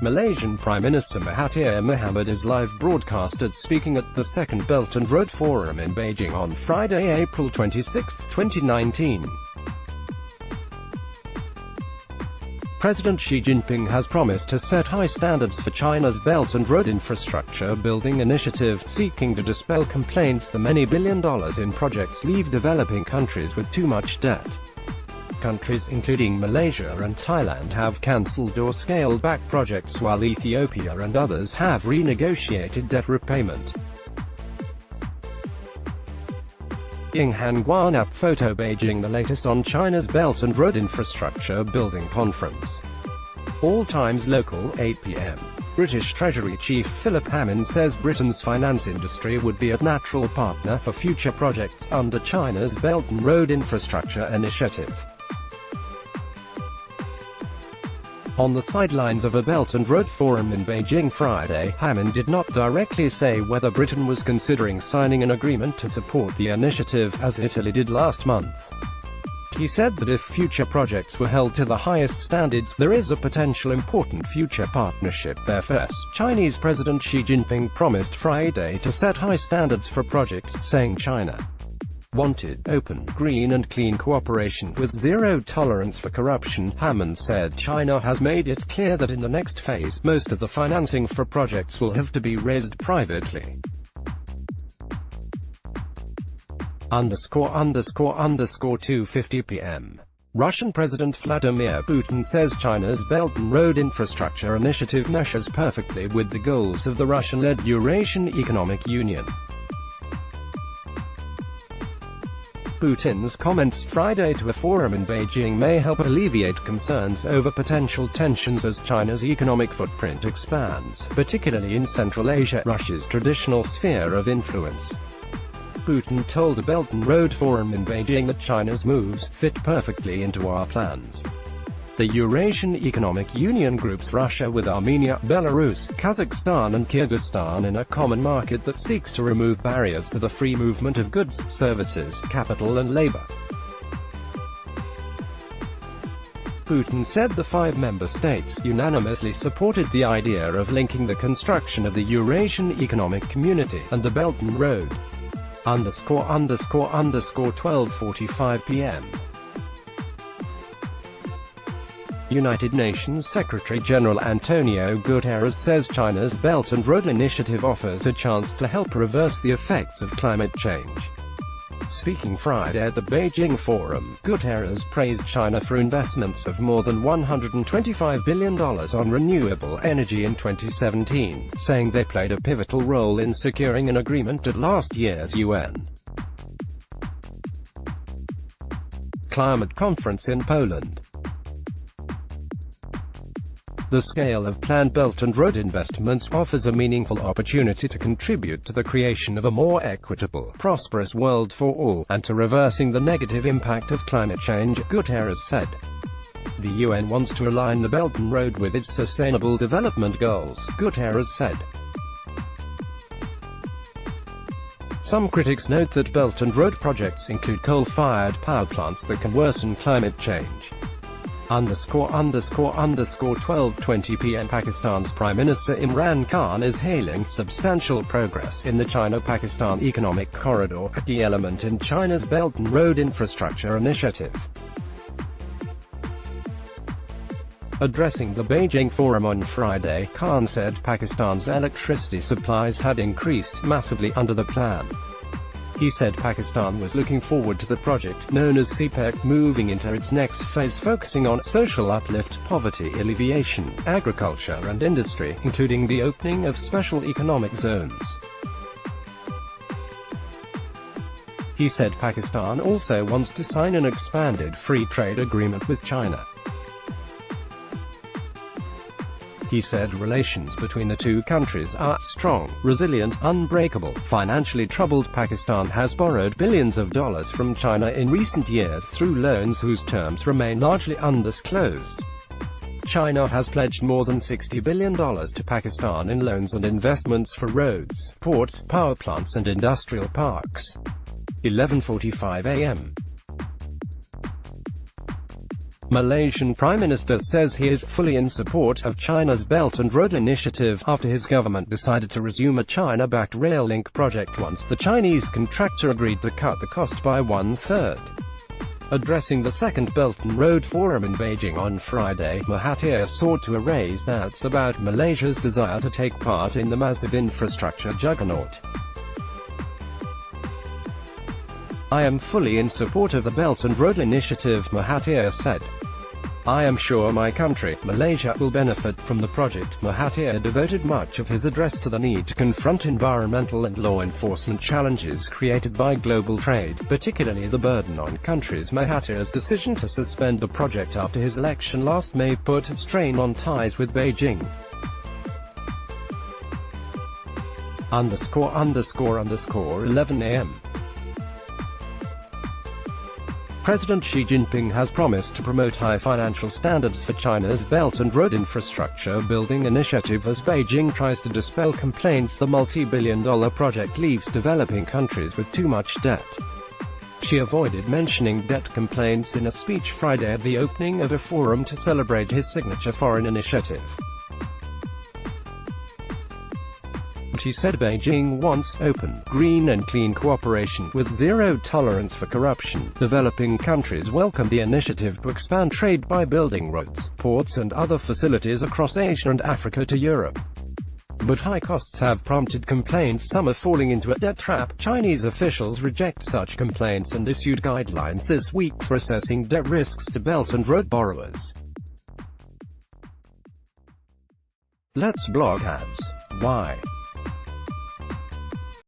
Malaysian Prime Minister Mahathir Mohamad is live broadcasted speaking at the Second Belt and Road Forum in Beijing on Friday, April 26, 2019. President Xi Jinping has promised to set high standards for China's Belt and Road Infrastructure Building Initiative, seeking to dispel complaints the many $billion in projects leave developing countries with too much debt. Countries including Malaysia and Thailand have cancelled or scaled back projects, while Ethiopia and others have renegotiated debt repayment. Yinghan Guanap Photo Beijing. The latest on China's Belt and Road Infrastructure Building Conference. All times local, 8 p.m. British Treasury Chief Philip Hammond says Britain's finance industry would be a natural partner for future projects under China's Belt and Road Infrastructure Initiative. On the sidelines of a Belt and Road Forum in Beijing Friday, Hammond did not directly say whether Britain was considering signing an agreement to support the initiative, as Italy did last month. He said that if future projects were held to the highest standards, there is a potential important future partnership there. First, Chinese President Xi Jinping promised Friday to set high standards for projects, saying China wanted open, green and clean cooperation with zero tolerance for corruption. Hammond said China has made it clear that in the next phase, most of the financing for projects will have to be raised privately. __2:50 p.m. Russian President Vladimir Putin says China's Belt and Road Infrastructure Initiative meshes perfectly with the goals of the Russian-led Eurasian Economic Union. Putin's comments Friday to a forum in Beijing may help alleviate concerns over potential tensions as China's economic footprint expands, particularly in Central Asia, Russia's traditional sphere of influence. Putin told the Belt and Road Forum in Beijing that China's moves fit perfectly into our plans. The Eurasian Economic Union groups Russia with Armenia, Belarus, Kazakhstan and Kyrgyzstan in a common market that seeks to remove barriers to the free movement of goods, services, capital and labor. Putin said the 5 member states unanimously supported the idea of linking the construction of the Eurasian Economic Community and the Belt and Road. __12:45 p.m. United Nations Secretary-General Antonio Guterres says China's Belt and Road Initiative offers a chance to help reverse the effects of climate change. Speaking Friday at the Beijing Forum, Guterres praised China for investments of more than $125 billion on renewable energy in 2017, saying they played a pivotal role in securing an agreement at last year's UN Climate Conference in Poland. The scale of planned Belt and Road investments offers a meaningful opportunity to contribute to the creation of a more equitable, prosperous world for all, and to reversing the negative impact of climate change, Guterres said. The UN wants to align the Belt and Road with its Sustainable Development Goals, Guterres said. Some critics note that Belt and Road projects include coal-fired power plants that can worsen climate change. __12:20 p.m. Pakistan's Prime Minister Imran Khan is hailing substantial progress in the China-Pakistan Economic Corridor, a key element in China's Belt and Road Infrastructure Initiative. Addressing the Beijing Forum on Friday, Khan said Pakistan's electricity supplies had increased massively under the plan. He said Pakistan was looking forward to the project, known as CPEC, moving into its next phase focusing on social uplift, poverty alleviation, agriculture and industry, including the opening of special economic zones. He said Pakistan also wants to sign an expanded free trade agreement with China. He said relations between the two countries are strong, resilient, unbreakable. Financially troubled Pakistan has borrowed billions of dollars from China in recent years through loans whose terms remain largely undisclosed. China has pledged more than $60 billion to Pakistan in loans and investments for roads, ports, power plants and industrial parks. 11:45 a.m. Malaysian Prime Minister says he is fully in support of China's Belt and Road Initiative after his government decided to resume a China-backed rail link project once the Chinese contractor agreed to cut the cost by one-third. Addressing the Second Belt and Road Forum in Beijing on Friday, Mahathir sought to erase doubts about Malaysia's desire to take part in the massive infrastructure juggernaut. "I am fully in support of the Belt and Road Initiative," Mahathir said. "I am sure my country, Malaysia, will benefit from the project." Mahathir devoted much of his address to the need to confront environmental and law enforcement challenges created by global trade, particularly the burden on countries. Mahathir's decision to suspend the project after his election last May put a strain on ties with Beijing. __11 AM President Xi Jinping has promised to promote high financial standards for China's Belt and Road Infrastructure Building Initiative as Beijing tries to dispel complaints the multi-billion-dollar project leaves developing countries with too much debt. Xi avoided mentioning debt complaints in a speech Friday at the opening of a forum to celebrate his signature foreign initiative. She said Beijing wants open, green and clean cooperation, with zero tolerance for corruption. Developing countries welcome the initiative to expand trade by building roads, ports and other facilities across Asia and Africa to Europe. But high costs have prompted complaints some are falling into a debt trap. Chinese officials reject such complaints and issued guidelines this week for assessing debt risks to Belt and Road borrowers. Let's blog ads. Why?